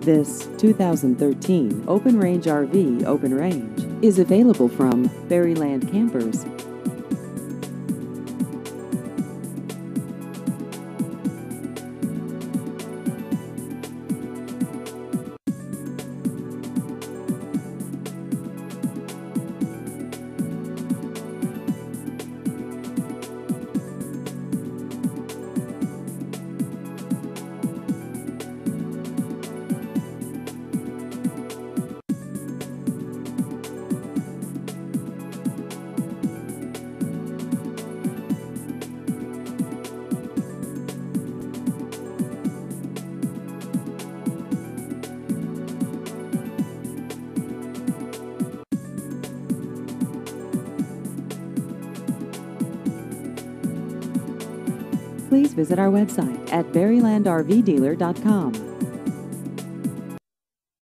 This 2013 Open Range RV Open Range is available from Berryland Campers. Please visit our website at berrylandrvdealer.com.